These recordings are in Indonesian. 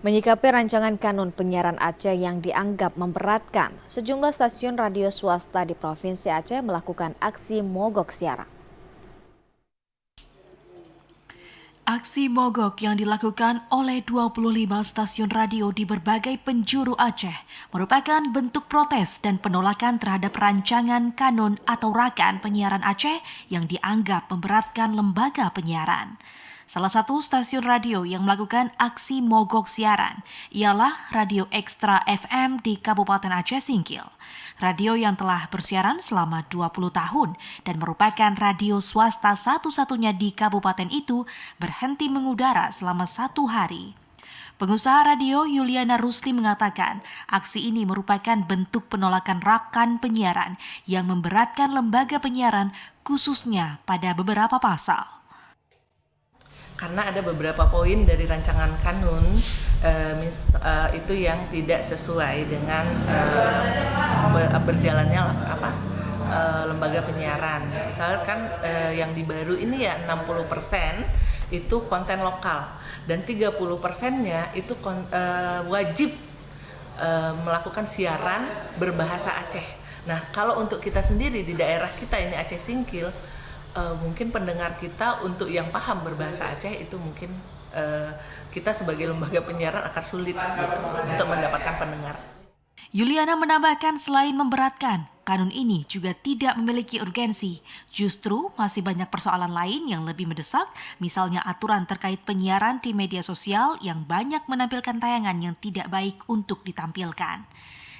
Menyikapi rancangan kanun penyiaran Aceh yang dianggap memberatkan, sejumlah stasiun radio swasta di Provinsi Aceh melakukan aksi mogok siaran. Aksi mogok yang dilakukan oleh 25 stasiun radio di berbagai penjuru Aceh merupakan bentuk protes dan penolakan terhadap rancangan kanun atau rakaan penyiaran Aceh yang dianggap memberatkan lembaga penyiaran. Salah satu stasiun radio yang melakukan aksi mogok siaran ialah Radio Ekstra FM di Kabupaten Aceh Singkil. Radio yang telah bersiaran selama 20 tahun dan merupakan radio swasta satu-satunya di kabupaten itu berhenti mengudara selama 1 hari. Pengusaha radio Yuliana Rusli mengatakan aksi ini merupakan bentuk penolakan rakan penyiaran yang memberatkan lembaga penyiaran khususnya pada beberapa pasal. Karena ada beberapa poin dari rancangan kanun itu yang tidak sesuai dengan berjalannya lembaga penyiaran. Misalnya kan yang di baru ini ya 60% itu konten lokal dan 30%-nya itu wajib melakukan siaran berbahasa Aceh. Nah, kalau untuk kita sendiri di daerah kita ini Aceh Singkil, mungkin pendengar kita untuk yang paham berbahasa Aceh itu mungkin kita sebagai lembaga penyiaran akan sulit untuk mendapatkan pendengar. Yuliana menambahkan selain memberatkan, kanun ini juga tidak memiliki urgensi. Justru masih banyak persoalan lain yang lebih mendesak, misalnya aturan terkait penyiaran di media sosial yang banyak menampilkan tayangan yang tidak baik untuk ditampilkan.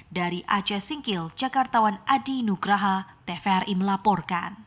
Dari Aceh Singkil, Jakartawan Adi Nugraha, TVRI melaporkan.